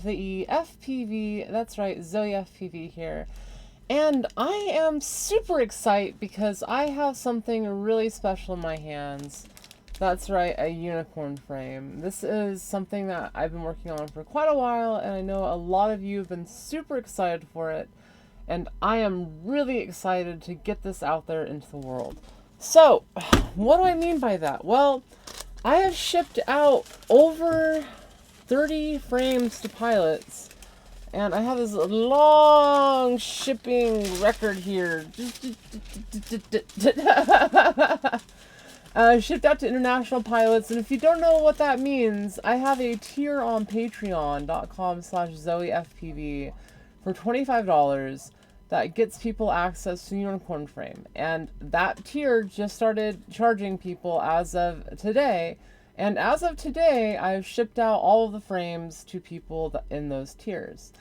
The FPV, that's right, Zoe FPV here. And I am super excited because I have something really special in my hands. That's right, a unicorn frame. This is something that I've been working on for quite a while, and I know a lot of you have been super excited for it. And I am really excited to get this out there into the world. So, what do I mean by that? Well, I have shipped out over 30 frames to pilots, and I have this long shipping record here. Shipped out to international pilots, and if you don't know what that means, I have a tier on patreon.com/ZoeFPV for $25 that gets people access to Unicorn Frame. And that tier just started charging people as of today. And as of today, I've shipped out all of the frames to people in those tiers,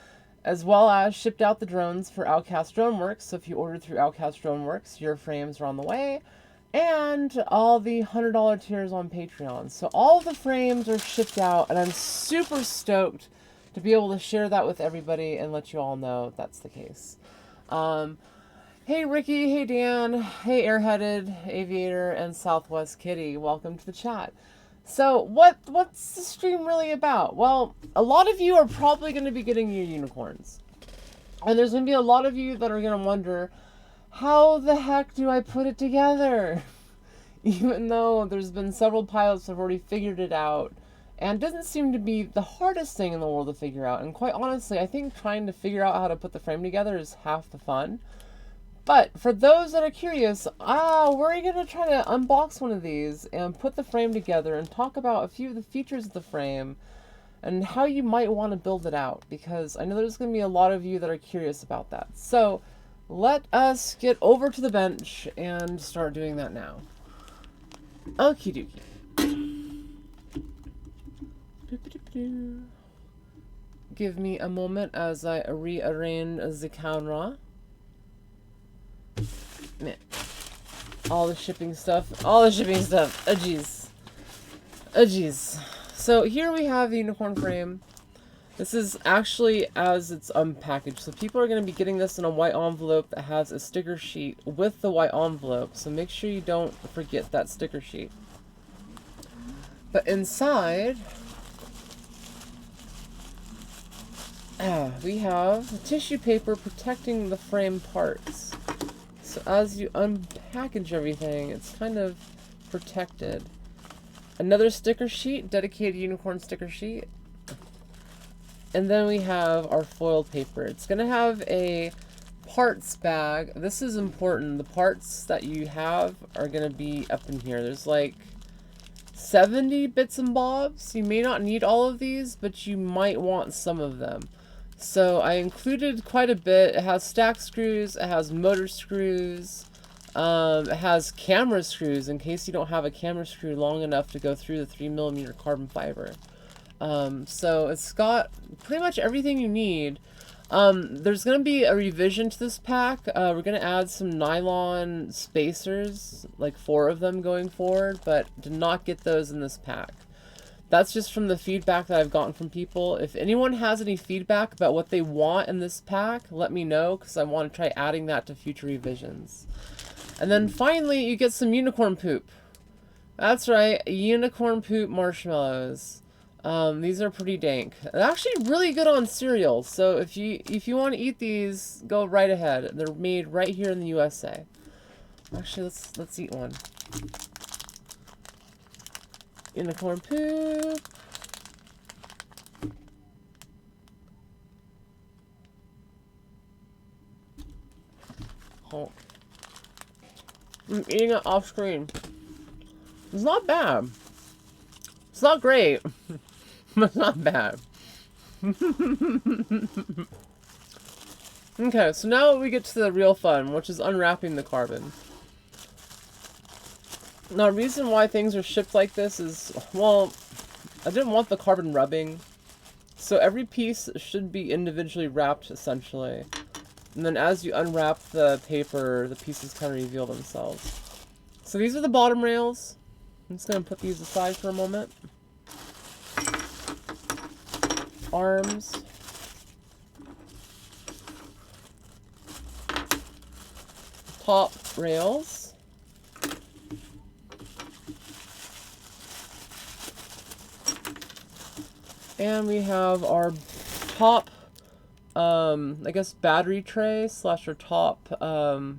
as well as shipped out the drones for Outcast Droneworks. So if you ordered through Outcast Droneworks, your frames are on the way, and all the $100 tiers on Patreon. So all of the frames are shipped out, and I'm super stoked to be able to share that with everybody and let you all know that's the case. Hey Ricky, hey Dan, hey Airheaded Aviator, and Southwest Kitty, welcome to the chat. So what's the stream really about? Well, a lot of you are probably going to be getting your unicorns. And there's going to be a lot of you that are going to wonder, how the heck do I put it together? Even though there's been several pilots that have already figured it out. And it doesn't seem to be the hardest thing in the world to figure out. And quite honestly, I think trying to figure out how to put the frame together is half the fun. But for those that are curious, we're going to try to unbox one of these and put the frame together and talk about a few of the features of the frame and how you might want to build it out, because I know there's going to be a lot of you that are curious about that. So let us get over to the bench and start doing that now. Okie dokie. Give me a moment as I rearrange the camera. All the shipping stuff. Oh jeez. Oh jeez. So here we have the unicorn frame. This is actually as it's unpackaged. So people are going to be getting this in a white envelope that has a sticker sheet with the white envelope. So make sure you don't forget that sticker sheet. But inside, we have tissue paper protecting the frame parts. So as you unpackage everything, it's kind of protected. Another sticker sheet, dedicated unicorn sticker sheet. And then we have our foiled paper. It's going to have a parts bag. This is important. The parts that you have are going to be up in here. There's like 70 bits and bobs. You may not need all of these, but you might want some of them. So I included quite a bit. It has stack screws, it has motor screws, it has camera screws in case you don't have a camera screw long enough to go through the 3mm carbon fiber. So it's got pretty much everything you need. There's going to be a revision to this pack. We're going to add some nylon spacers, like 4 of them going forward, but did not get those in this pack. That's just from the feedback that I've gotten from people. If anyone has any feedback about what they want in this pack, let me know, because I want to try adding that to future revisions. And then finally, you get some unicorn poop. That's right, unicorn poop marshmallows. These are pretty dank. They're actually really good on cereal, so if you want to eat these, go right ahead. They're made right here in the USA. Actually, let's eat one. Unicorn poop. Oh. I'm eating it off screen. It's not bad. It's not great, but it's not bad. Okay, so now we get to the real fun, which is unwrapping the carbon. Now, the reason why things are shipped like this is, well, I didn't want the carbon rubbing. So every piece should be individually wrapped, essentially. And then as you unwrap the paper, the pieces kind of reveal themselves. So these are the bottom rails. I'm just going to put these aside for a moment. Arms. top rails. And we have our top, I guess, battery tray slash our top, I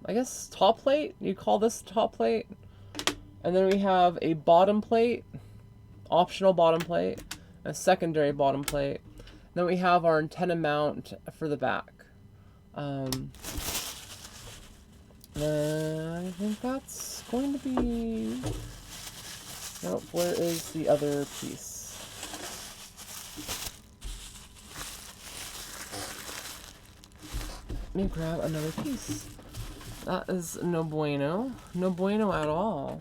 guess, top plate. You call this top plate. And then we have a bottom plate, optional bottom plate, a secondary bottom plate. Then we have our antenna mount for the back. I think that's going to be... Nope, where is the other piece? Let me grab another piece. That is no bueno. No bueno at all.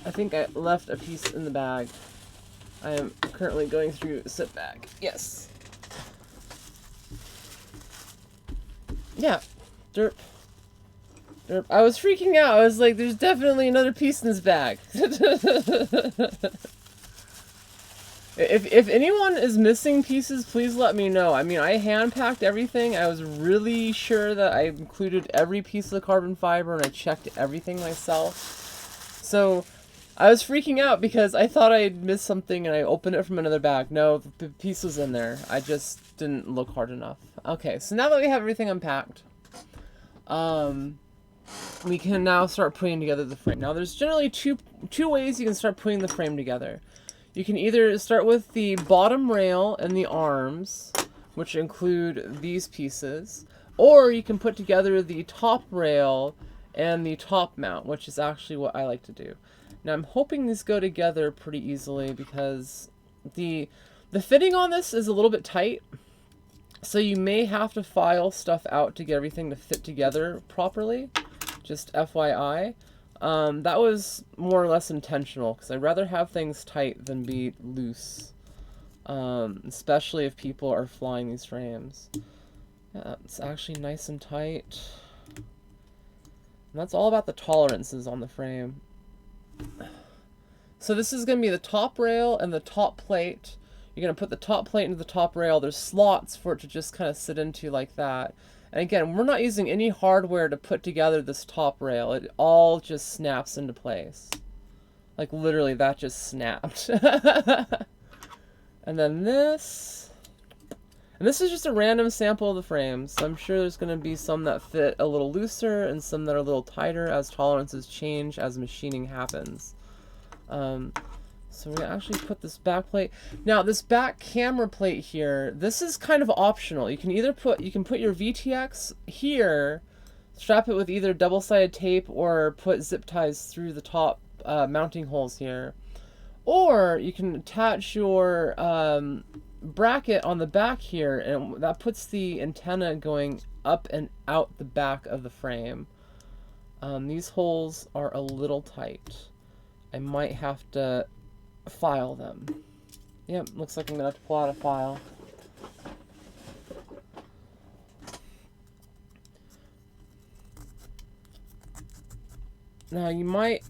I think I left a piece in the bag. I am currently going through a sit bag. Yes. Yeah. Derp. Derp. I was freaking out. I was like, there's definitely another piece in this bag. If anyone is missing pieces, please let me know. I mean, I hand-packed everything. I was really sure that I included every piece of the carbon fiber, and I checked everything myself. So I was freaking out because I thought I had missed something, and I opened it from another bag. No, the piece was in there. I just didn't look hard enough. Okay, so now that we have everything unpacked, we can now start putting together the frame. Now, there's generally two ways you can start putting the frame together. You can either start with the bottom rail and the arms, which include these pieces, or you can put together the top rail and the top mount, which is actually what I like to do. Now, I'm hoping these go together pretty easily because the fitting on this is a little bit tight, so you may have to file stuff out to get everything to fit together properly. Just FYI. That was more or less intentional because I'd rather have things tight than be loose, especially if people are flying these frames. Yeah, it's actually nice and tight. And that's all about the tolerances on the frame. So this is going to be the top rail and the top plate. You're going to put the top plate into the top rail. There's slots for it to just kind of sit into like that. And again, we're not using any hardware to put together this top rail. It all just snaps into place. Like literally that just snapped. And then this. And this is just a random sample of the frames. So I'm sure there's going to be some that fit a little looser and some that are a little tighter as tolerances change as machining happens. So we're going to actually put this back plate. Now, this back camera plate here, this is kind of optional. You can either put your VTX here, strap it with either double-sided tape or put zip ties through the top mounting holes here. Or you can attach your bracket on the back here, and that puts the antenna going up and out the back of the frame. These holes are a little tight. I might have to file them. Yep, looks like I'm gonna have to pull out a file. Now you might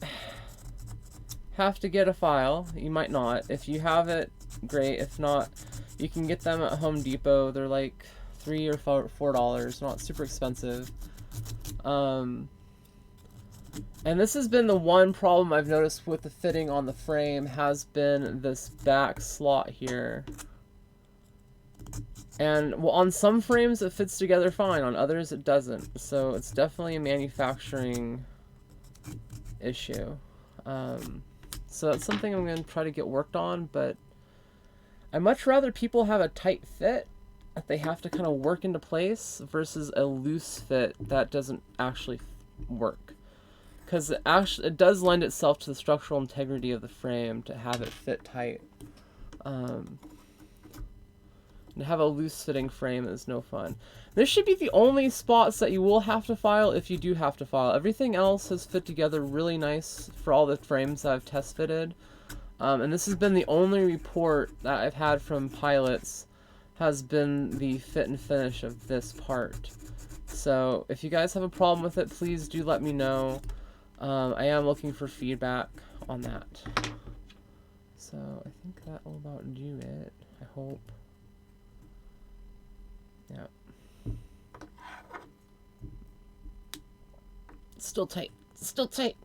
have to get a file. You might not. If you have it, great. If not, you can get them at Home Depot. They're like $3 or $4. Not super expensive. And this has been the one problem I've noticed with the fitting on the frame has been this back slot here. And well, on some frames it fits together fine, on others it doesn't. So it's definitely a manufacturing issue. So that's something I'm going to try to get worked on, but I'd much rather people have a tight fit that they have to kind of work into place versus a loose fit that doesn't actually work. Because it does lend itself to the structural integrity of the frame to have it fit tight. And to have a loose-fitting frame is no fun. This should be the only spots that you will have to file if you do have to file. Everything else has fit together really nice for all the frames that I've test-fitted. And this has been the only report that I've had from pilots has been the fit and finish of this part. So if you guys have a problem with it, please do let me know. I am looking for feedback on that. So I think that will about do it, I hope. Yeah. Still tight. Still tight.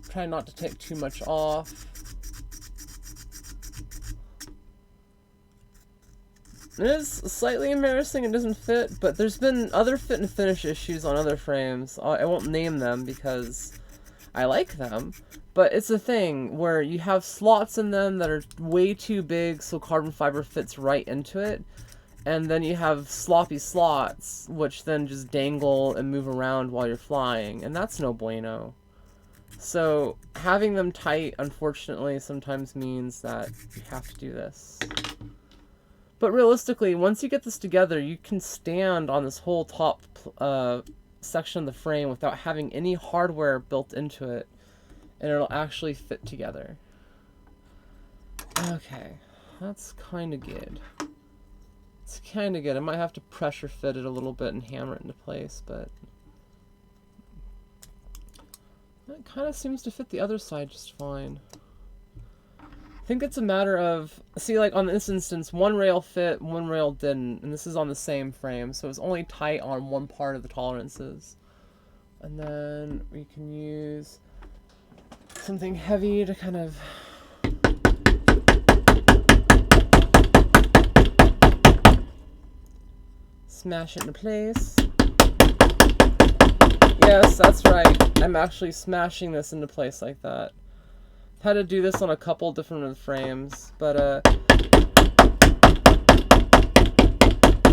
Try not to take too much off. It is slightly embarrassing it doesn't fit, but there's been other fit and finish issues on other frames. I won't name them because I like them, but it's a thing where you have slots in them that are way too big so carbon fiber fits right into it, and then you have sloppy slots which then just dangle and move around while you're flying, and that's no bueno. So having them tight, unfortunately, sometimes means that you have to do this. But realistically, once you get this together, you can stand on this whole top section of the frame without having any hardware built into it, and it'll actually fit together. Okay, that's kind of good. It's kind of good. I might have to pressure fit it a little bit and hammer it into place, but that kind of seems to fit the other side just fine. I think it's a matter of, see, like on this instance, one rail fit, one rail didn't, and this is on the same frame, so it's only tight on one part of the tolerances. And then we can use something heavy to kind of smash it into place. Yes, that's right. I'm actually smashing this into place like that. Had to do this on a couple different frames, but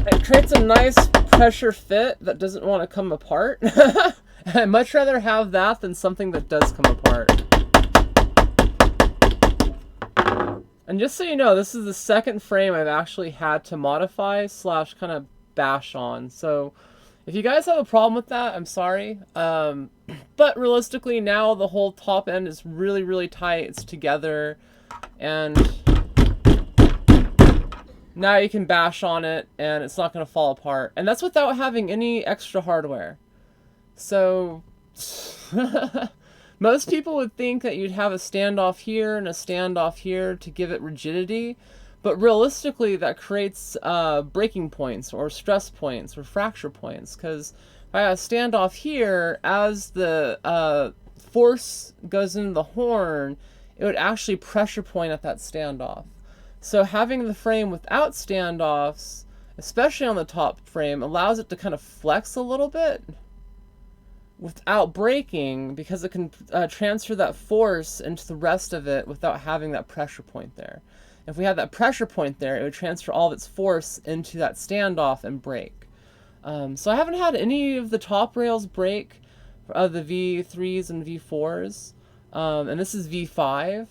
it creates a nice pressure fit that doesn't want to come apart. I'd much rather have that than something that does come apart. And just so you know, this is the second frame I've actually had to modify / kind of bash on. So if you guys have a problem with that, I'm sorry. But realistically, now the whole top end is really, really tight. It's together. And now you can bash on it, and it's not going to fall apart. And that's without having any extra hardware. So most people would think that you'd have a standoff here and a standoff here to give it rigidity. But realistically, that creates breaking points or stress points or fracture points. Because if I have a standoff here, as the force goes into the horn, it would actually pressure point at that standoff. So having the frame without standoffs, especially on the top frame, allows it to kind of flex a little bit without breaking, because it can transfer that force into the rest of it without having that pressure point there. If we had that pressure point there, it would transfer all of its force into that standoff and break. So I haven't had any of the top rails break of the V3s and V4s. And this is V5.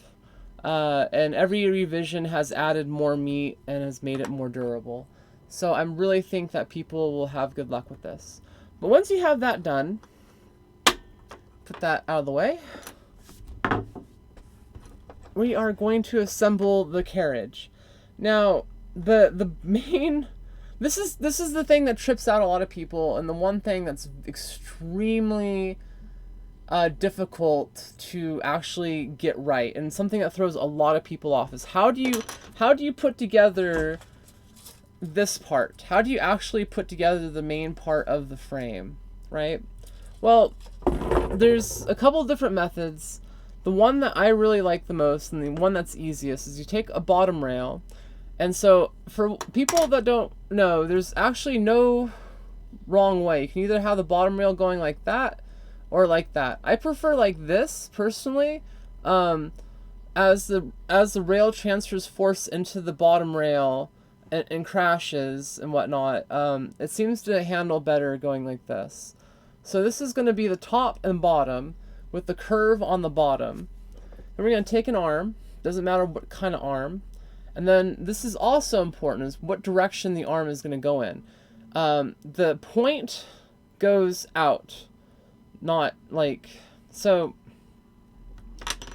And every revision has added more meat and has made it more durable. So I really think that people will have good luck with this. But once you have that done, put that out of the way. We are going to assemble the carriage. Now, the main, this is the thing that trips out a lot of people, and the one thing that's extremely difficult to actually get right, and something that throws a lot of people off, is how do you put together this part? How do you actually put together the main part of the frame, right? Well, there's a couple different methods. The one that I really like the most, and the one that's easiest, is you take a bottom rail. And so, for people that don't know, there's actually no wrong way. You can either have the bottom rail going like that, or like that. I prefer like this, personally. As the rail transfers force into the bottom rail and crashes and whatnot, it seems to handle better going like this. So this is going to be the top and bottom, with the curve on the bottom. And we're going to take an arm, doesn't matter what kind of arm, and then this is also important, is what direction the arm is going to go in. The point goes out, not like, so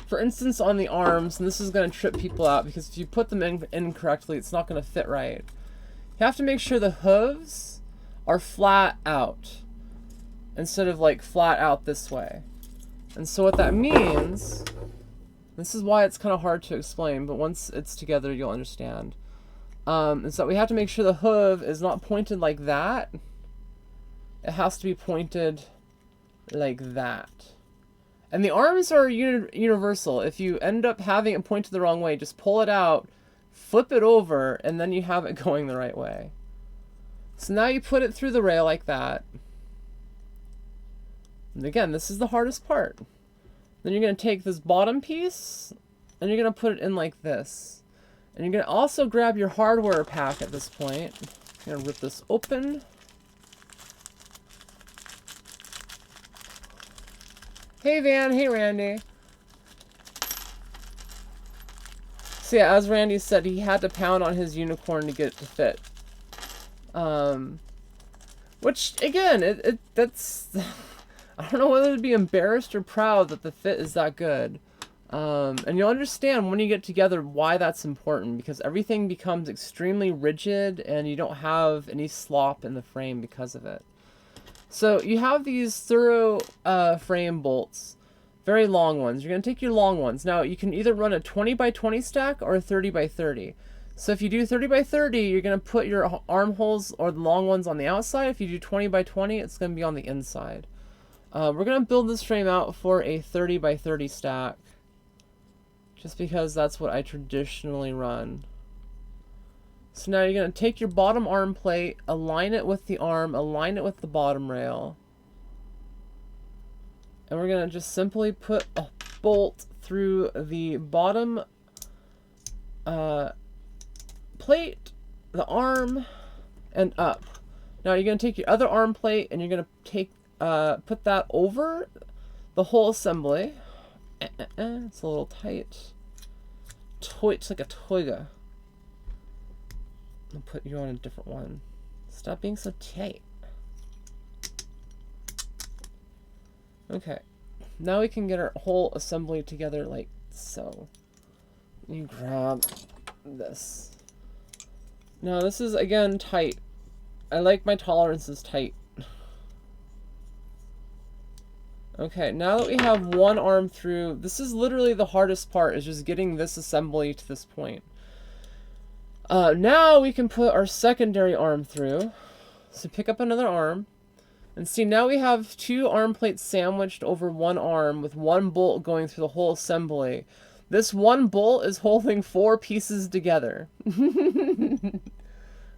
for instance on the arms, and this is going to trip people out because if you put them in incorrectly, it's not going to fit right. You have to make sure the hooves are flat out instead of like flat out this way. And so what that means, this is why it's kind of hard to explain, but once it's together you'll understand, is that we have to make sure the hoof is not pointed like that. It has to be pointed like that. And the arms are universal. If you end up having it pointed the wrong way, just pull it out, flip it over, and then you have it going the right way. So now you put it through the rail like that. And again, this is the hardest part. Then you're going to take this bottom piece, and you're going to put it in like this. And you're going to also grab your hardware pack at this point. I'm going to rip this open. Hey Van, hey Randy. So yeah, as Randy said, he had to pound on his unicorn to get it to fit. Which again, that's I don't know whether to be embarrassed or proud that the fit is that good. And you'll understand when you get together why that's important, because everything becomes extremely rigid and you don't have any slop in the frame because of it. So you have these thorough frame bolts, very long ones. You're going to take your long ones. Now you can either run a 20 by 20 stack or a 30 by 30. So if you do 30 by 30, you're going to put your armholes or the long ones on the outside. If you do 20 by 20, it's going to be on the inside. We're going to build this frame out for a 30 by 30 stack, just because that's what I traditionally run. So now you're going to take your bottom arm plate, align it with the arm, align it with the bottom rail. And we're going to just simply put a bolt through the bottom plate, the arm, and up. Now you're going to take your other arm plate and you're going to take put that over the whole assembly. It's a little tight. It's like a toiga. I'll put you on a different one. Stop being so tight. Okay. Now we can get our whole assembly together like so. You grab this. Now this is again tight. I like my tolerances tight. Okay, now that we have one arm through, this is literally the hardest part, is just getting this assembly to this point. Now we can put our secondary arm through. So pick up another arm. And see, now we have two arm plates sandwiched over one arm with one bolt going through the whole assembly. This one bolt is holding 4 pieces together.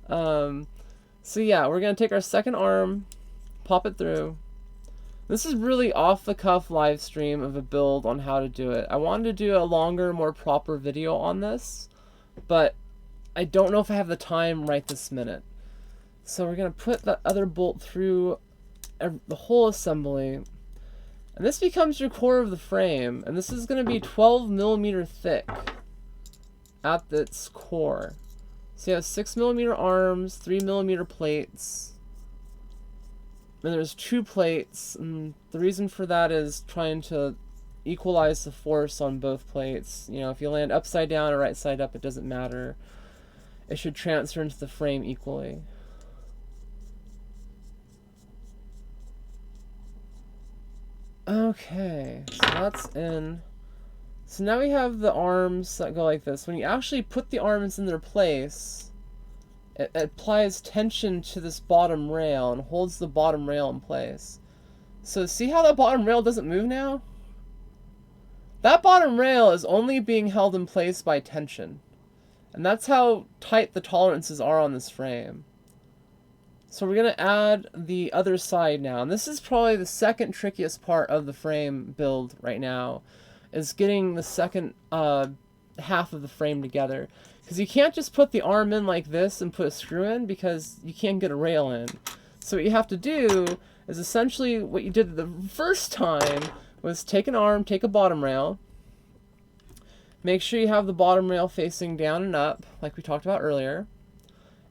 So yeah, we're going to take our second arm, pop it through. This is really off-the-cuff live stream of a build on how to do it. I wanted to do a longer, more proper video on this, but I don't know if I have the time right this minute. So we're going to put that other bolt through the whole assembly. And this becomes your core of the frame. And this is going to be 12 millimeter thick at its core. So you have 6 millimeter arms, 3 millimeter plates. And there's 2 plates. And the reason for that is trying to equalize the force on both plates. You know, if you land upside down or right side up, it doesn't matter. It should transfer into the frame equally. Okay, so that's in. So now we have the arms that go like this. When you actually put the arms in their place, it applies tension to this bottom rail and holds the bottom rail in place. So see how that bottom rail doesn't move now? That bottom rail is only being held in place by tension. And that's how tight the tolerances are on this frame. So we're going to add the other side now. And this is probably the second trickiest part of the frame build right now, is getting the second half of the frame together. Because you can't just put the arm in like this and put a screw in, because you can't get a rail in. So what you have to do is essentially what you did the first time was take an arm, take a bottom rail, make sure you have the bottom rail facing down and up, like we talked about earlier.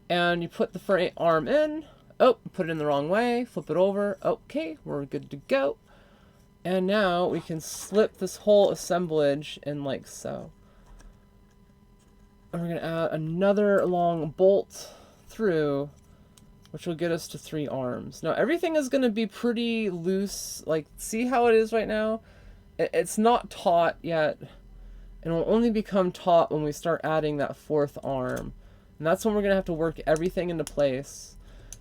And you put the front arm in. Oh, put it in the wrong way. Flip it over. Okay, we're good to go. And now we can slip this whole assemblage in like so. And we're going to add another long bolt through which will get us to 3 arms. Now everything is going to be pretty loose. Like, see how it is right now? It's not taut yet, and will only become taut when we start adding that 4th arm. And that's when we're going to have to work everything into place.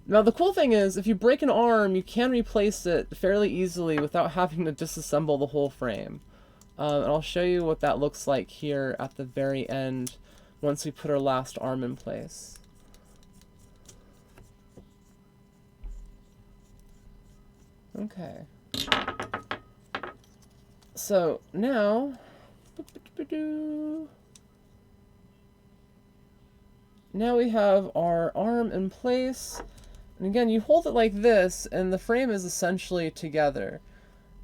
Now the cool thing is, if you break an arm, you can replace it fairly easily without having to disassemble the whole frame. And I'll show you what that looks like here at the very end once we put our last arm in place. Okay. So now, now we have our arm in place. And again, you hold it like this, and the frame is essentially together.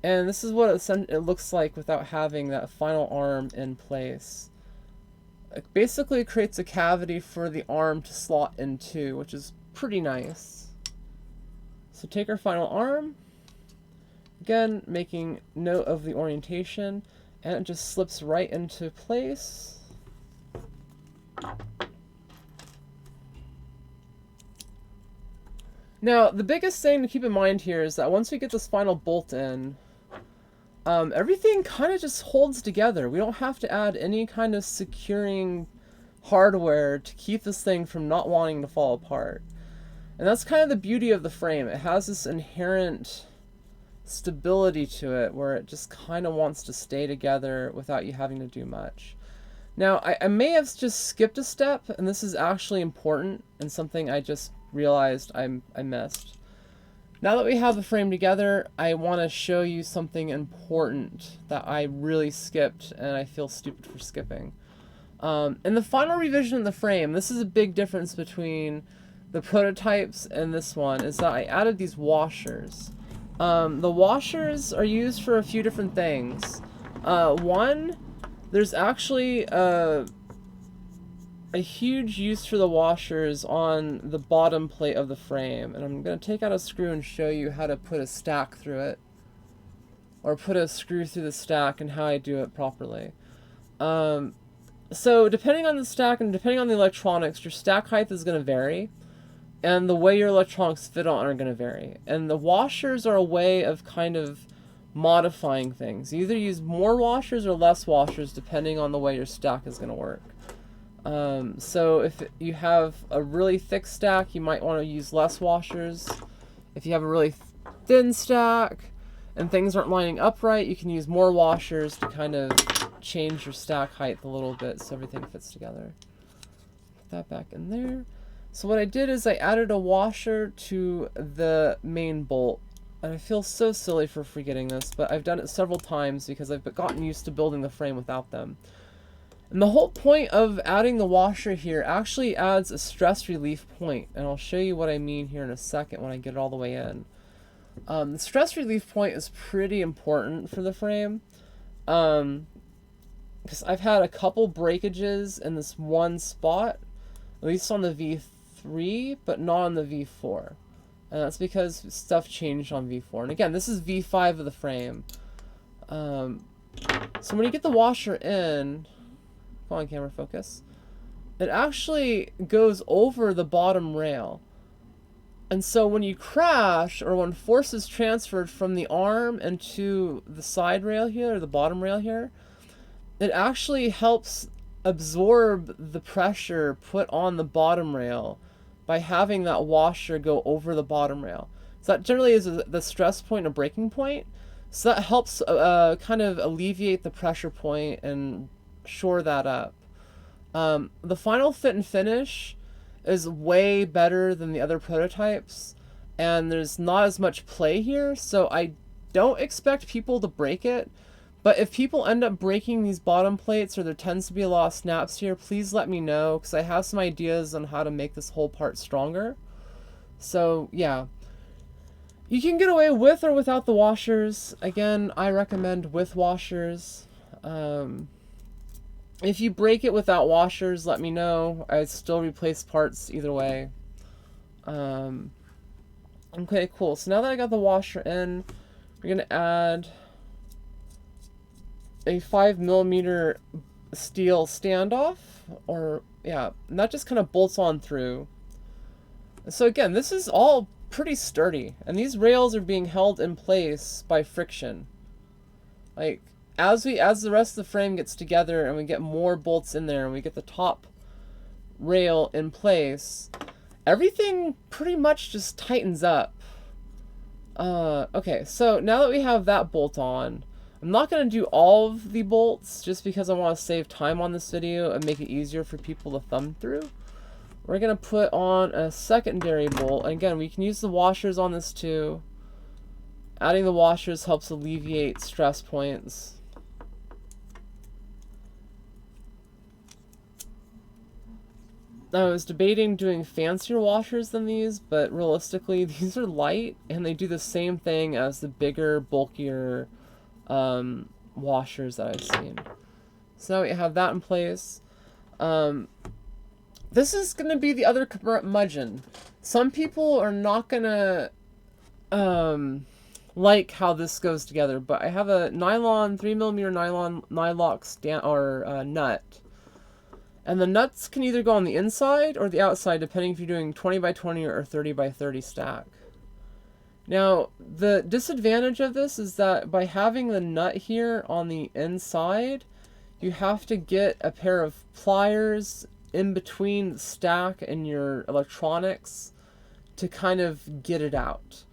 And this is what it looks like without having that final arm in place. It basically creates a cavity for the arm to slot into, which is pretty nice. So take our final arm, again, making note of the orientation, and it just slips right into place. Now, the biggest thing to keep in mind here is that once we get this final bolt in, everything kind of just holds together. We don't have to add any kind of securing hardware to keep this thing from not wanting to fall apart. And that's kind of the beauty of the frame. It has this inherent stability to it where it just kind of wants to stay together without you having to do much. Now, I may have just skipped a step, and this is actually important and something I just realized I missed. Now that we have the frame together, I want to show you something important that I really skipped, and I feel stupid for skipping. In the final revision of the frame, this is a big difference between the prototypes and this one, is that I added these washers. The washers are used for a few different things. One, there's actually a huge use for the washers on the bottom plate of the frame, and I'm going to take out a screw and show you how to put a stack through it, or put a screw through the stack and how I do it properly. So depending on the stack and depending on the electronics, your stack height is going to vary, and the way your electronics fit on are going to vary. And the washers are a way of kind of modifying things. You either use more washers or less washers depending on the way your stack is going to work. So if you have a really thick stack, you might want to use less washers. If you have a really thin stack and things aren't lining up right, you can use more washers to kind of change your stack height a little bit so everything fits together. Put that back in there. So what I did is I added a washer to the main bolt. And I feel so silly for forgetting this, but I've done it several times because I've gotten used to building the frame without them. And the whole point of adding the washer here actually adds a stress relief point, and I'll show you what I mean here in a second when I get it all the way in. The stress relief point is pretty important for the frame, because I've had a couple breakages in this one spot, at least on the V3, but not on the V4. And that's because stuff changed on V4. And again, this is V5 of the frame. So when you get the washer in, come on camera, focus, it actually goes over the bottom rail. And so when you crash, or when force is transferred from the arm into the side rail here, or the bottom rail here, it actually helps absorb the pressure put on the bottom rail by having that washer go over the bottom rail. So that generally is the stress point, a breaking point. So that helps kind of alleviate the pressure point and shore that up. The final fit and finish is way better than the other prototypes, and there's not as much play here, so I don't expect people to break it. But if people end up breaking these bottom plates, or there tends to be a lot of snaps here, please let me know, because I have some ideas on how to make this whole part stronger. So yeah, you can get away with or without the washers. Again, I recommend with washers. If you break it without washers, let me know. I'd still replace parts either way. Okay, cool. So now that I got the washer in, we're going to add a 5mm steel standoff, or yeah, and that just kind of bolts on through. So again, this is all pretty sturdy, and these rails are being held in place by friction. Like, as the rest of the frame gets together and we get more bolts in there and we get the top rail in place, everything pretty much just tightens up. Okay, so now that we have that bolt on, I'm not going to do all of the bolts just because I want to save time on this video and make it easier for people to thumb through. We're going to put on a secondary bolt. And again, we can use the washers on this too. Adding the washers helps alleviate stress points. I was debating doing fancier washers than these, but realistically, these are light, and they do the same thing as the bigger, bulkier washers that I've seen. So now we have that in place. This is going to be the other curmudgeon. Some people are not going to like how this goes together, but I have a nylon, 3mm nylon nylock nut. And the nuts can either go on the inside or the outside, depending if you're doing 20 by 20 or 30 by 30 stack. Now, the disadvantage of this is that by having the nut here on the inside, you have to get a pair of pliers in between the stack and your electronics to kind of get it out.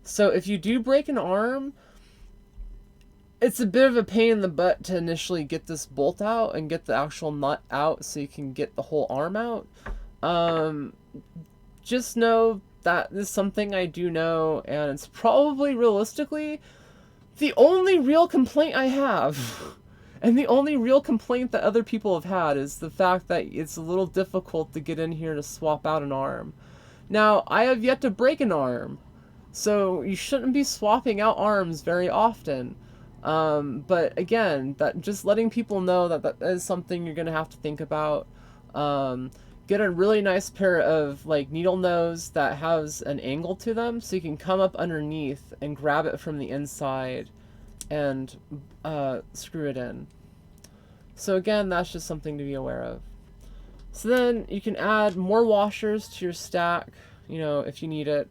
So if you do break an arm, it's a bit of a pain in the butt to initially get this bolt out and get the actual nut out so you can get the whole arm out. Just know that is something I do know, and it's probably realistically the only real complaint I have. And the only real complaint that other people have had is the fact that it's a little difficult to get in here to swap out an arm. Now, I have yet to break an arm, so you shouldn't be swapping out arms very often. But again, that just letting people know that that is something you're going to have to think about. Get a really nice pair of like needle nose that has an angle to them so you can come up underneath and grab it from the inside and screw it in. So again, that's just something to be aware of. So then you can add more washers to your stack, you know, if you need it.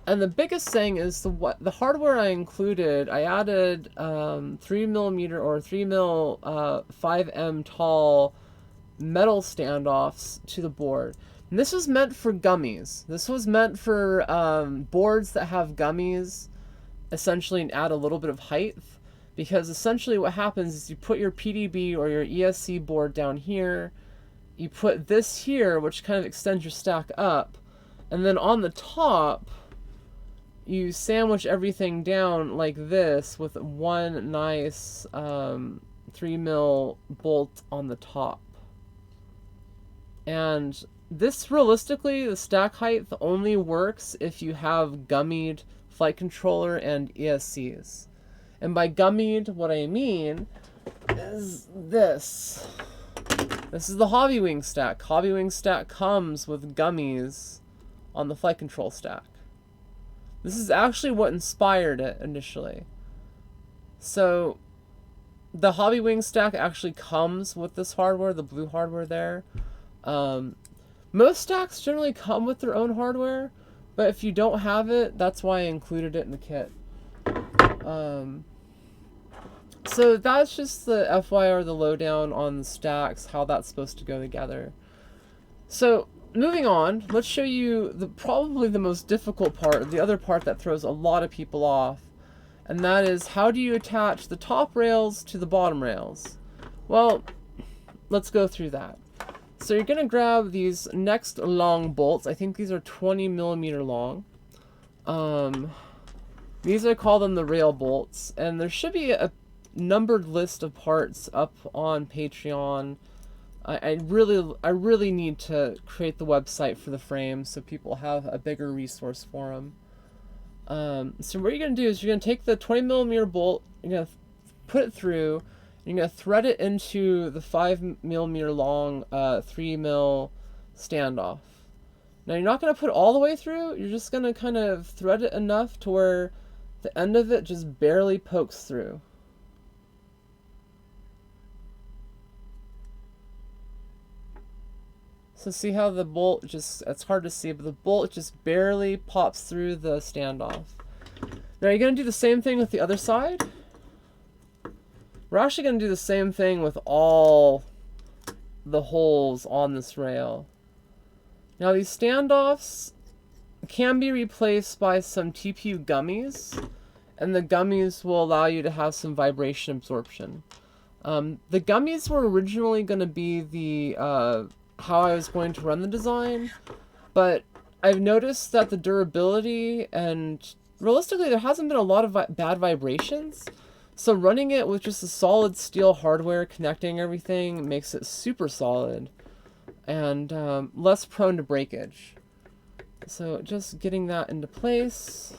And the biggest thing is the hardware I included. I added 3mm or 3mm 5M tall metal standoffs to the board. And this was meant for gummies. This was meant for boards that have gummies, essentially, and add a little bit of height. Because essentially what happens is you put your PDB or your ESC board down here, you put this here, which kind of extends your stack up, and then on the top, you sandwich everything down like this with one nice 3mm bolt on the top. And this, realistically, the stack height only works if you have gummied flight controller and ESCs. And by gummied, what I mean is this. This is the Hobbywing stack. Hobbywing stack comes with gummies on the flight control stack. This is actually what inspired it initially. So the Hobbywing stack actually comes with this hardware, the blue hardware there. Most stacks generally come with their own hardware, but if you don't have it, that's why I included it in the kit. So that's just the FYI, the lowdown on the stacks, how that's supposed to go together. So moving on, let's show you probably the most difficult part, the other part that throws a lot of people off, and that is how do you attach the top rails to the bottom rails? Well, let's go through that. So you're going to grab these next long bolts. I think these are 20mm long. These, I call them the rail bolts, and there should be a numbered list of parts up on Patreon. I really need to create the website for the frame so people have a bigger resource for them. So what you're going to do is you're going to take the 20mm bolt, you're going to put it through, and you're going to thread it into the 5mm long 3mm standoff. Now you're not going to put it all the way through, you're just going to kind of thread it enough to where the end of it just barely pokes through. So see how the bolt just, it's hard to see, but the bolt just barely pops through the standoff. Now you're going to do the same thing with the other side. We're actually going to do the same thing with all the holes on this rail. Now these standoffs can be replaced by some TPU gummies, and the gummies will allow you to have some vibration absorption. The gummies were originally going to be the how I was going to run the design, but I've noticed that the durability and realistically there hasn't been a lot of bad vibrations. So running it with just a solid steel hardware connecting everything makes it super solid and less prone to breakage. So just getting that into place.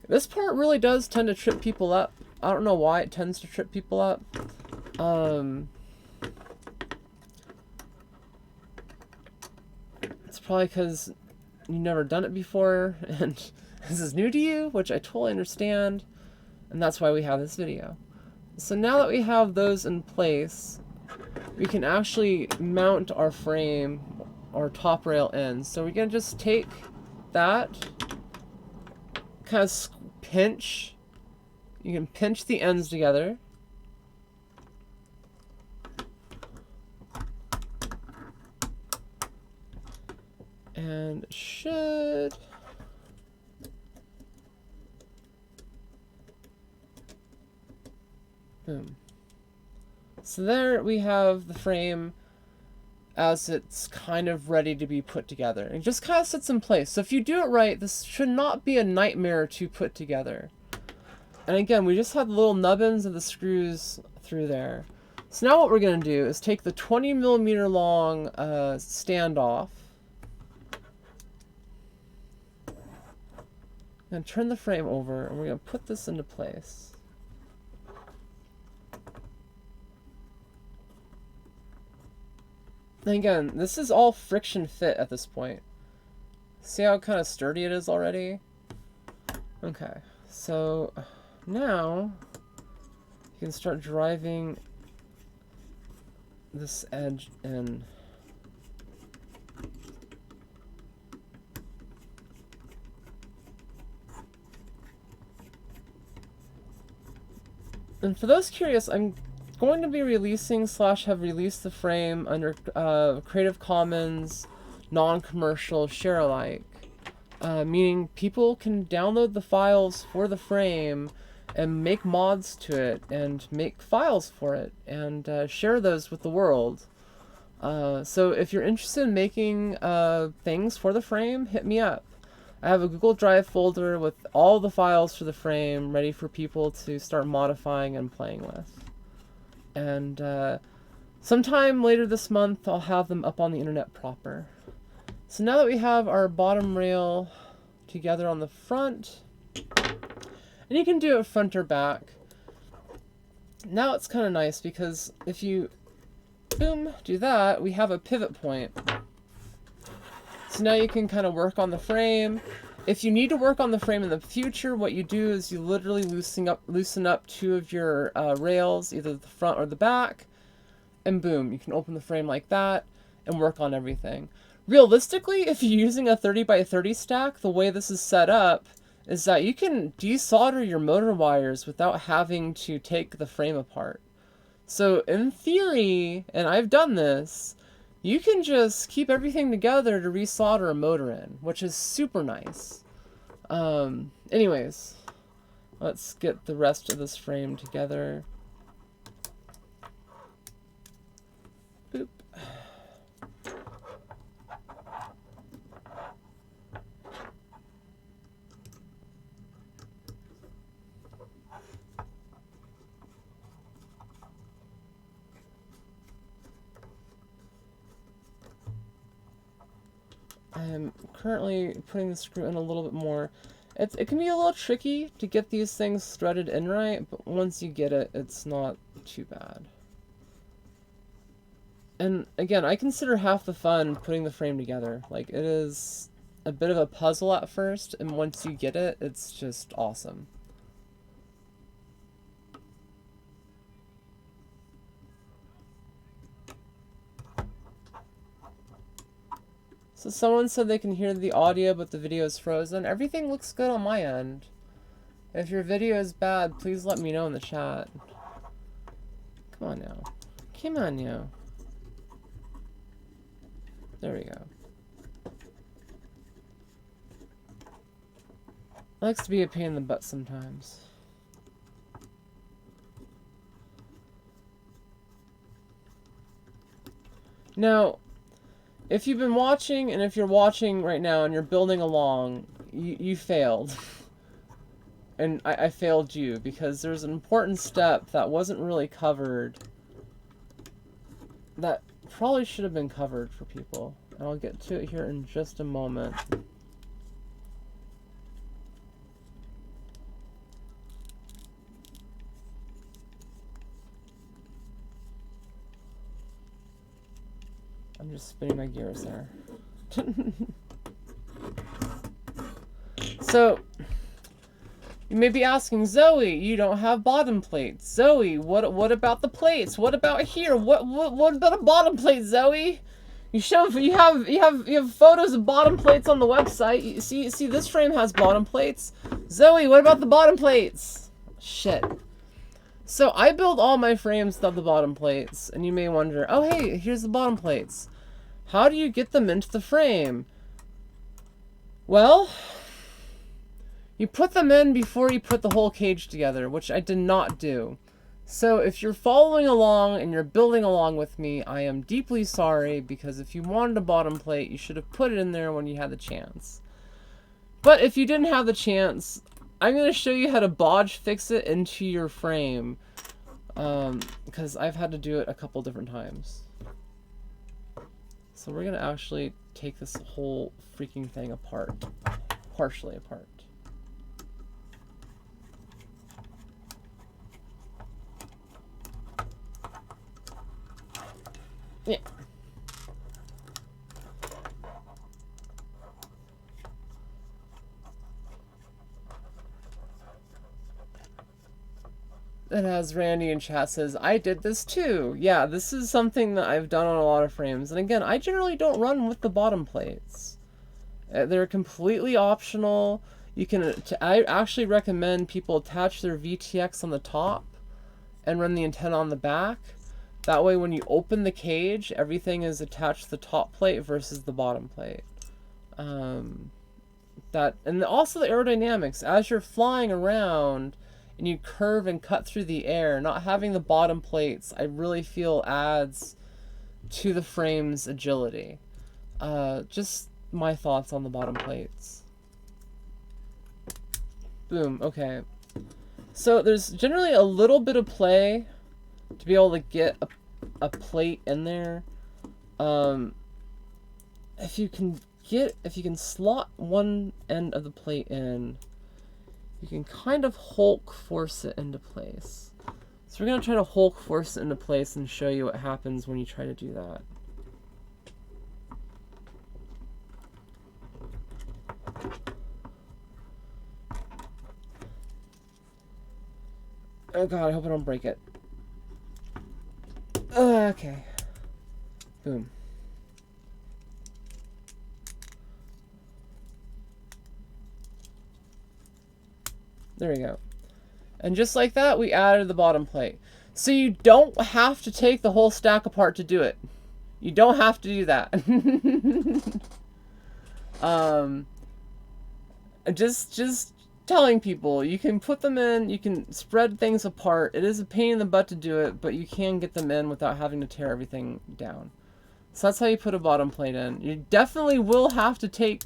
This part really does tend to trip people up. I don't know why it tends to trip people up. It's probably because you've never done it before and this is new to you, which I totally understand, and that's why we have this video. So now that we have those in place, we can actually mount our frame, our top rail in. So we're going to just take that, kind of pinch. You can pinch the ends together. And should... Boom. So there we have the frame as it's kind of ready to be put together. It just kind of sits in place. So if you do it right, this should not be a nightmare to put together. And again, we just have the little nubbins of the screws through there. So now what we're going to do is take the 20mm long standoff and turn the frame over, and we're going to put this into place. And again, this is all friction fit at this point. See how kind of sturdy it is already? Okay, so now you can start driving this edge in. And for those curious, I'm going to be releasing / have released the frame under Creative Commons non-commercial share alike, meaning people can download the files for the frame and make mods to it and make files for it and share those with the world. So if you're interested in making things for the frame, hit me up. I have a Google Drive folder with all the files for the frame ready for people to start modifying and playing with. And sometime later this month, I'll have them up on the internet proper. So now that we have our bottom rail together on the front, and you can do it front or back. Now it's kind of nice because if you, boom, do that, we have a pivot point. So now you can kind of work on the frame. If you need to work on the frame in the future, what you do is you literally loosen up 2 of your rails, either the front or the back, and boom, you can open the frame like that and work on everything. Realistically, if you're using a 30x30 stack, the way this is set up is that you can desolder your motor wires without having to take the frame apart. So in theory, and I've done this, you can just keep everything together to resolder a motor in, which is super nice. Anyways, let's get the rest of this frame together. Boop. I am currently putting the screw in a little bit more. It can be a little tricky to get these things threaded in right, but once you get it, it's not too bad. And again, I consider half the fun putting the frame together. Like, it is a bit of a puzzle at first, and once you get it, it's just awesome. So someone said they can hear the audio, but the video is frozen. Everything looks good on my end. If your video is bad, please let me know in the chat. Come on now. Come on now. There we go. It likes to be a pain in the butt sometimes. Now, if you've been watching, and if you're watching right now and you're building along, you failed. And I failed you, because there's an important step that wasn't really covered that probably should have been covered for people. And I'll get to it here in just a moment. I'm just spinning my gears there. So, you may be asking, Zoe, you don't have bottom plates. Zoe, what about the plates? What about here? What about a bottom plate, Zoe? You have photos of bottom plates on the website. You see this frame has bottom plates. Zoe, what about the bottom plates? Shit. So I build all my frames without the bottom plates, and you may wonder, oh hey, here's the bottom plates. How do you get them into the frame? Well, you put them in before you put the whole cage together, which I did not do. So if you're following along and you're building along with me, I am deeply sorry, because if you wanted a bottom plate, you should have put it in there when you had the chance. But if you didn't have the chance, I'm going to show you how to bodge fix it into your frame, because I've had to do it a couple different times. So we're going to actually take this whole freaking thing apart, partially apart. Yeah. And as Randy in chat says, I did this too. Yeah, this is something that I've done on a lot of frames. And again, I generally don't run with the bottom plates. They're completely optional. You can. I actually recommend people attach their VTX on the top and run the antenna on the back. That way when you open the cage, everything is attached to the top plate versus the bottom plate. And also the aerodynamics. As you're flying around and you curve and cut through the air, not having the bottom plates, I really feel adds to the frame's agility. Just my thoughts on the bottom plates. Boom, okay. So there's generally a little bit of play to be able to get a plate in there. If you can slot one end of the plate in, you can kind of Hulk force it into place. So we're going to try to Hulk force it into place and show you what happens when you try to do that. Oh god, I hope I don't break it. Okay. Boom. There we go. And just like that, we added the bottom plate. So you don't have to take the whole stack apart to do it. You don't have to do that. Just telling people, you can put them in, you can spread things apart. It is a pain in the butt to do it, but you can get them in without having to tear everything down. So that's how you put a bottom plate in. You definitely will have to take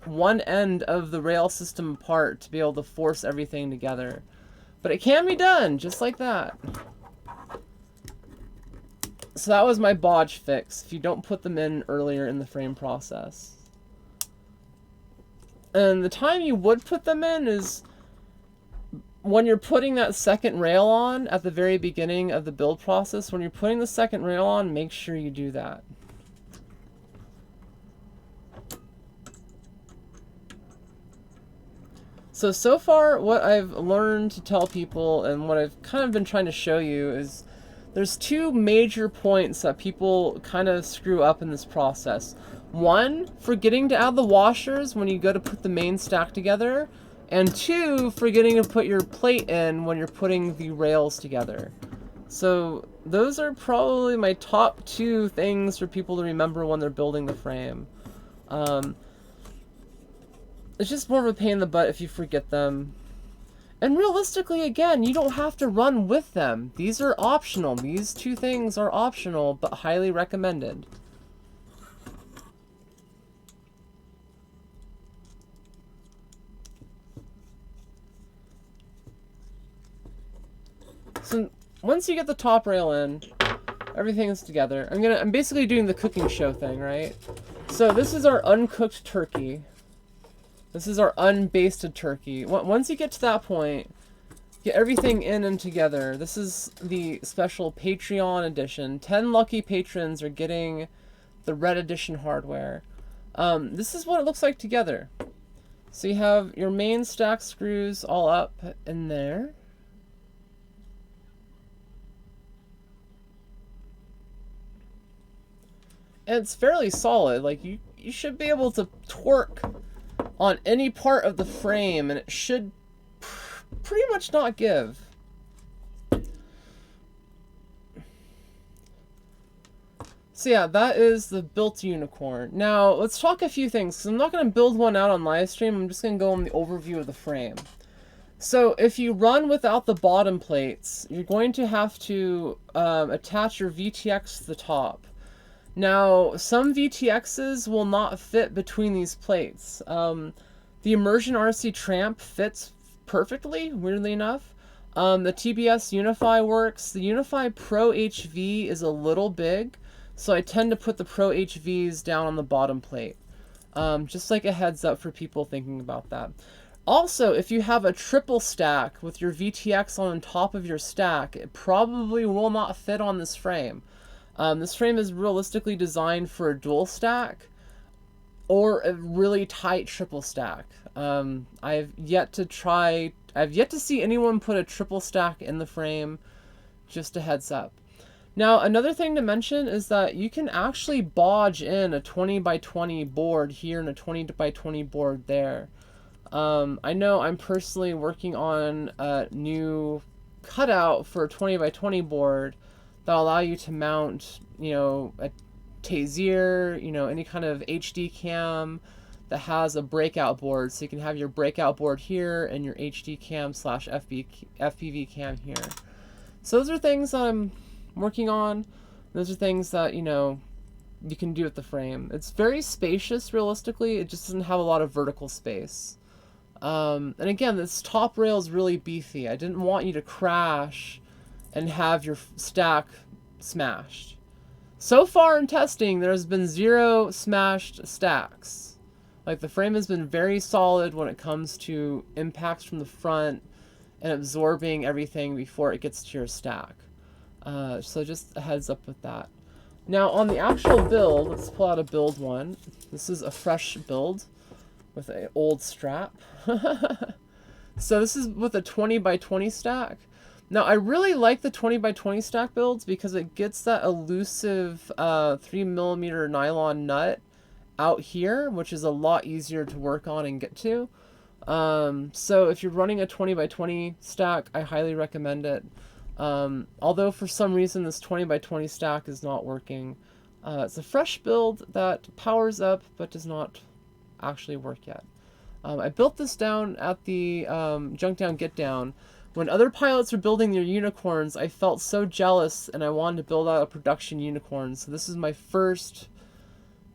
one end of the rail system apart to be able to force everything together. But it can be done, just like that. So that was my bodge fix, if you don't put them in earlier in the frame process. And the time you would put them in is when you're putting that second rail on at the very beginning of the build process. When you're putting the second rail on, make sure you do that. So far, what I've learned to tell people and what I've kind of been trying to show you is there's two major points that people kind of screw up in this process. One, forgetting to add the washers when you go to put the main stack together, and two, forgetting to put your plate in when you're putting the rails together. So those are probably my top two things for people to remember when they're building the frame. It's just more of a pain in the butt if you forget them. And realistically, again, you don't have to run with them. These are optional. These two things are optional, but highly recommended. So once you get the top rail in, everything is together. I'm basically doing the cooking show thing, right? So this is our uncooked turkey. This is our unbasted turkey. Once you get to that point, get everything in and together. This is the special Patreon edition. 10 lucky patrons are getting the red edition hardware. This is what it looks like together. So you have your main stack screws all up in there. And it's fairly solid. Like you should be able to torque on any part of the frame, and it should pretty much not give. So yeah, that is the built unicorn. Now let's talk a few things, because I'm not going to build one out on Livestream. I'm just going to go on the overview of the frame. So if you run without the bottom plates, you're going to have to attach your VTX to the top. Now, some VTXs will not fit between these plates. The Immersion RC Tramp fits perfectly, weirdly enough. The TBS Unify works. The Unify Pro HV is a little big, so I tend to put the Pro HVs down on the bottom plate. Just like a heads up for people thinking about that. Also, if you have a triple stack with your VTX on top of your stack, it probably will not fit on this frame. This frame is realistically designed for a dual stack or a really tight triple stack. I've yet to see anyone put a triple stack in the frame. Just a heads up. Now, another thing to mention is that you can actually bodge in a 20 by 20 board here and a 20 by 20 board there. I know I'm personally working on a new cutout for a 20 by 20 board that'll allow you to mount, a Taser, any kind of HD cam that has a breakout board. So you can have your breakout board here and your HD cam / FPV cam here. So those are things I'm working on. Those are things that, you can do with the frame. It's very spacious, realistically. It just doesn't have a lot of vertical space. And again, this top rail is really beefy. I didn't want you to crash and have your stack smashed. So far in testing, there's been 0 smashed stacks. Like, the frame has been very solid when it comes to impacts from the front and absorbing everything before it gets to your stack. So just a heads up with that. Now, on the actual build, let's pull out a build one. This is a fresh build with an old strap. So this is with a 20 by 20 stack. Now, I really like the 20 by 20 stack builds because it gets that elusive 3mm nylon nut out here, which is a lot easier to work on and get to. So if you're running a 20 by 20 stack, I highly recommend it. Although for some reason this 20 by 20 stack is not working. It's a fresh build that powers up but does not actually work yet. I built this down at the Junk Down Get Down. When other pilots were building their unicorns, I felt so jealous and I wanted to build out a production unicorn. So this is my first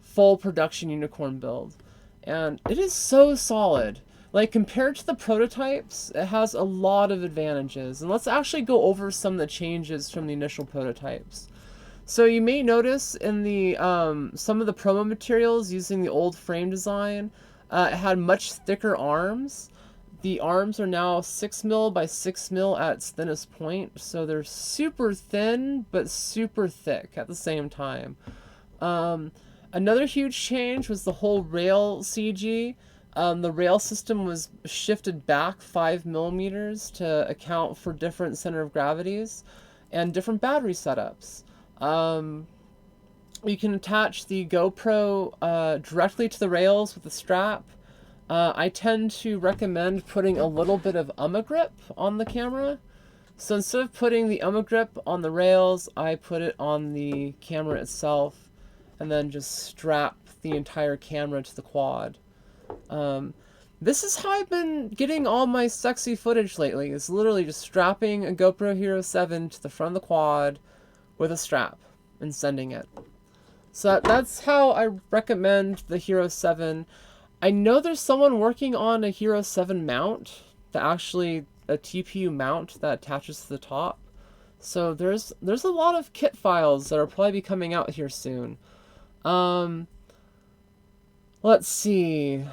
full production unicorn build. And it is so solid. Like, compared to the prototypes, it has a lot of advantages. And let's actually go over some of the changes from the initial prototypes. So you may notice in the some of the promo materials using the old frame design, it had much thicker arms. The arms are now 6mm by 6mm at its thinnest point, so they're super thin but super thick at the same time. Another huge change was the whole rail CG. The rail system was shifted back 5mm to account for different center of gravities. and different battery setups. You can attach the GoPro directly to the rails with a strap. I tend to recommend putting a little bit of grip on the camera. So instead of putting the grip on the rails, I put it on the camera itself and then just strap the entire camera to the quad. This is how I've been getting all my sexy footage lately, is literally just strapping a GoPro Hero 7 to the front of the quad with a strap and sending it. So that's how I recommend the Hero 7. I know there's someone working on a Hero 7 mount, a TPU mount that attaches to the top. So there's a lot of kit files that are probably be coming out here soon. Let's see.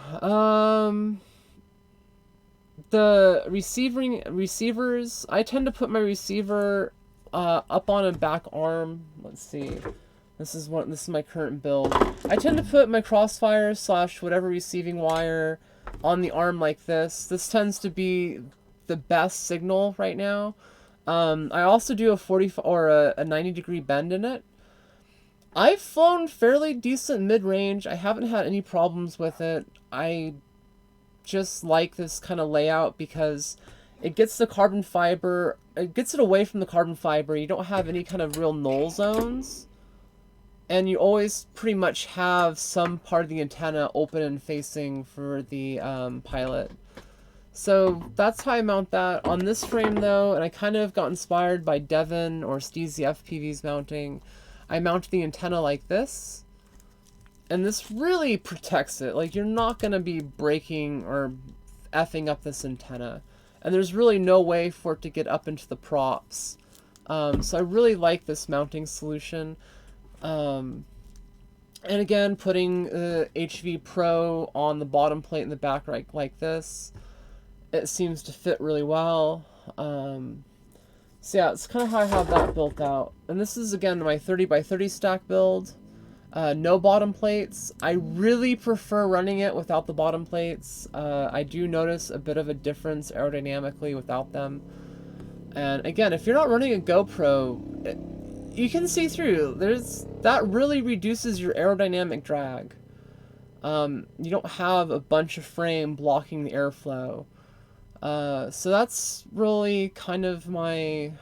The receivers, I tend to put my receiver up on a back arm. Let's see. This is my current build. I tend to put my crossfire / whatever receiving wire on the arm like this. This tends to be the best signal right now. I also do a 40 or a 90-degree bend in it. I've flown fairly decent mid-range. I haven't had any problems with it. I just like this kind of layout because it gets the carbon fiber, it gets it away from the carbon fiber. You don't have any kind of real null zones. And you always pretty much have some part of the antenna open and facing for the pilot. So that's how I mount that. On this frame though, and I kind of got inspired by Devon or Steezy FPV's mounting, I mount the antenna like this. And this really protects it. Like, you're not going to be breaking or effing up this antenna. And there's really no way for it to get up into the props. So I really like this mounting solution. And again, putting HV Pro on the bottom plate in the back like this, it seems to fit really well. So yeah, it's kind of how I have that built out. And this is, again, my 30x30 stack build. No bottom plates. I really prefer running it without the bottom plates. I do notice a bit of a difference aerodynamically without them. And again, if you're not running a GoPro, you can see through. That really reduces your aerodynamic drag. You don't have a bunch of frame blocking the airflow. So that's really kind of my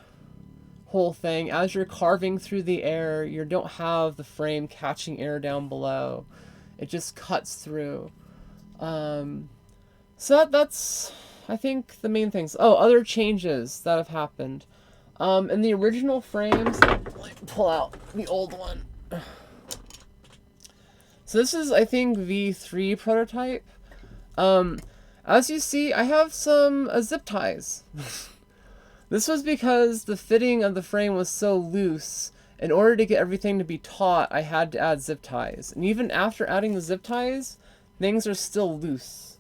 whole thing. As you're carving through the air, you don't have the frame catching air down below. It just cuts through. So that's, I think, the main things. Oh, other changes that have happened. In the original frames, let me pull out the old one. So this is, I think, V3 prototype. As you see, I have some zip ties. This was because the fitting of the frame was so loose. In order to get everything to be taut, I had to add zip ties. And even after adding the zip ties, things are still loose.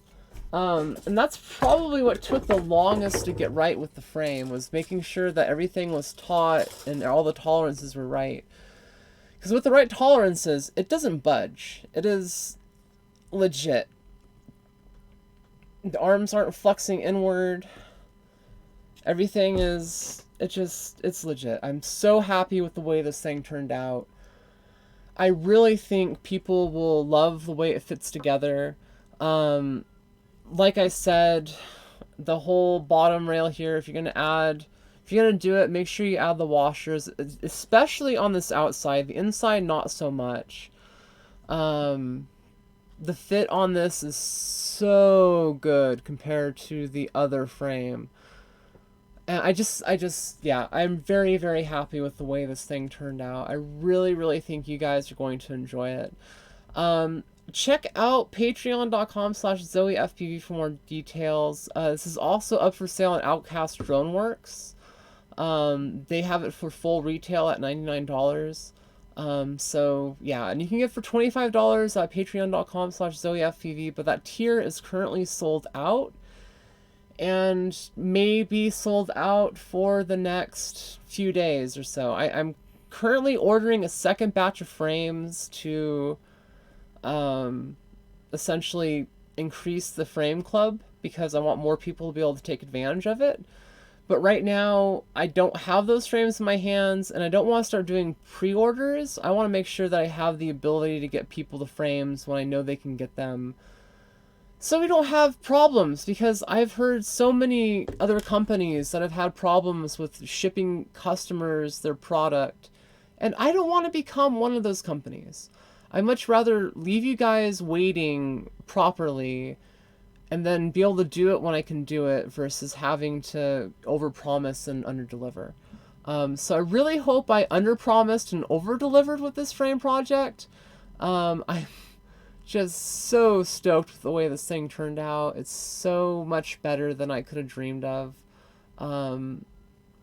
And that's probably what took the longest to get right with the frame, was making sure that everything was taut and all the tolerances were right. Because with the right tolerances, it doesn't budge. It is legit. The arms aren't flexing inward. Everything is, it's legit. I'm so happy with the way this thing turned out. I really think people will love the way it fits together. Like I said, the whole bottom rail here, if you're gonna do it, make sure you add the washers, especially on this outside. The inside, not so much. The fit on this is so good compared to the other frame. And yeah, I'm very, very happy with the way this thing turned out. I really, really think you guys are going to enjoy it. Check out patreon.com/ZoeFPV for more details. This is also up for sale on Outcast Droneworks. They have it for full retail at $99. So yeah, and you can get it for $25 at patreon.com/ZoeFPV, but that tier is currently sold out and may be sold out for the next few days or so. I'm currently ordering a second batch of frames to essentially increase the frame club because I want more people to be able to take advantage of it. But right now, I don't have those frames in my hands, and I don't want to start doing pre-orders. I want to make sure that I have the ability to get people the frames when I know they can get them, so we don't have problems, because I've heard so many other companies that have had problems with shipping customers their product, and I don't want to become one of those companies. I'd much rather leave you guys waiting properly and then be able to do it when I can do it versus having to overpromise and underdeliver. So I really hope I underpromised and overdelivered with this frame project. I'm just so stoked with the way this thing turned out. It's so much better than I could have dreamed of.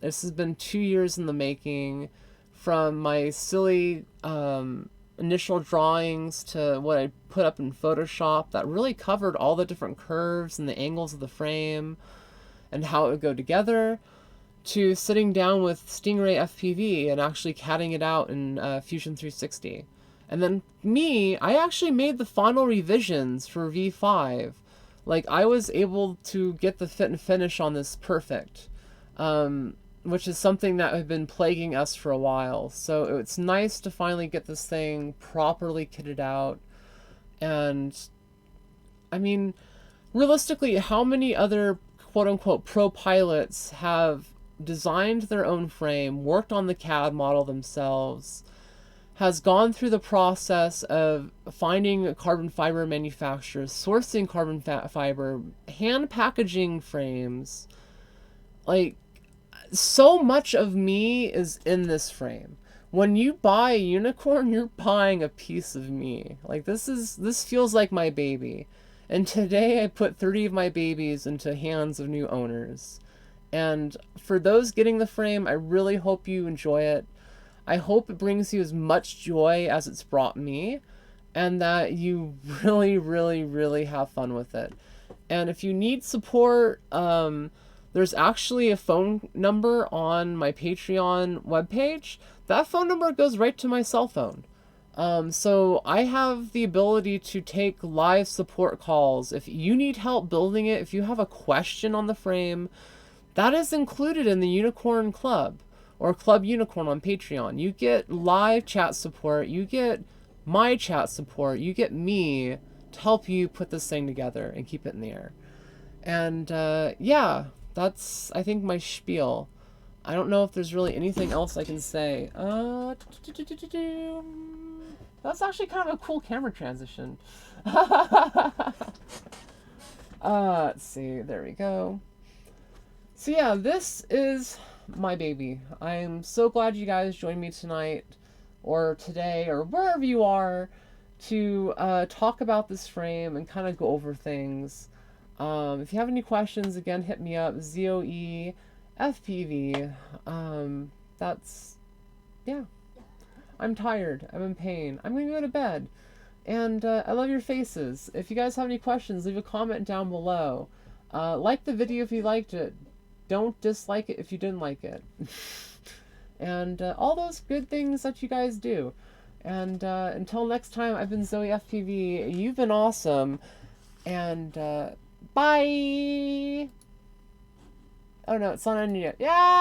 This has been 2 years in the making, from my silly initial drawings to what I put up in Photoshop that really covered all the different curves and the angles of the frame and how it would go together, to sitting down with Stingray FPV and actually catting it out in Fusion 360. And then I actually made the final revisions for V5. Like, I was able to get the fit and finish on this perfect, which is something that had been plaguing us for a while. So it's nice to finally get this thing properly kitted out. And, I mean, realistically, how many other quote-unquote pro pilots have designed their own frame, worked on the CAD model themselves, has gone through the process of finding carbon fiber manufacturers, sourcing carbon fiber, hand packaging frames? Like, so much of me is in this frame. When you buy a unicorn, you're buying a piece of me. Like, this feels like my baby. And today I put 30 of my babies into hands of new owners. And for those getting the frame, I really hope you enjoy it. I hope it brings you as much joy as it's brought me, and that you really, really, really have fun with it. And if you need support, there's actually a phone number on my Patreon webpage. That phone number goes right to my cell phone. So I have the ability to take live support calls. If you need help building it, if you have a question on the frame, that is included in the Unicorn Club, or Club Unicorn on Patreon. You get live chat support, you get my chat support, you get me to help you put this thing together and keep it in the air. And yeah, that's, I think, my spiel. I don't know if there's really anything else I can say. That's actually kind of a cool camera transition. Let's see, there we go. So yeah, this is my baby. I'm so glad you guys joined me tonight, or today, or wherever you are, to talk about this frame and kind of go over things. If you have any questions, again, hit me up, ZOE FPV. That's, yeah. I'm tired. I'm in pain. I'm gonna go to bed. And I love your faces. If you guys have any questions, leave a comment down below. Like the video if you liked it. Don't dislike it if you didn't like it. And all those good things that you guys do. And until next time, I've been Zoe FPV. You've been awesome. And bye! Oh no, it's not ending yet. Yeah!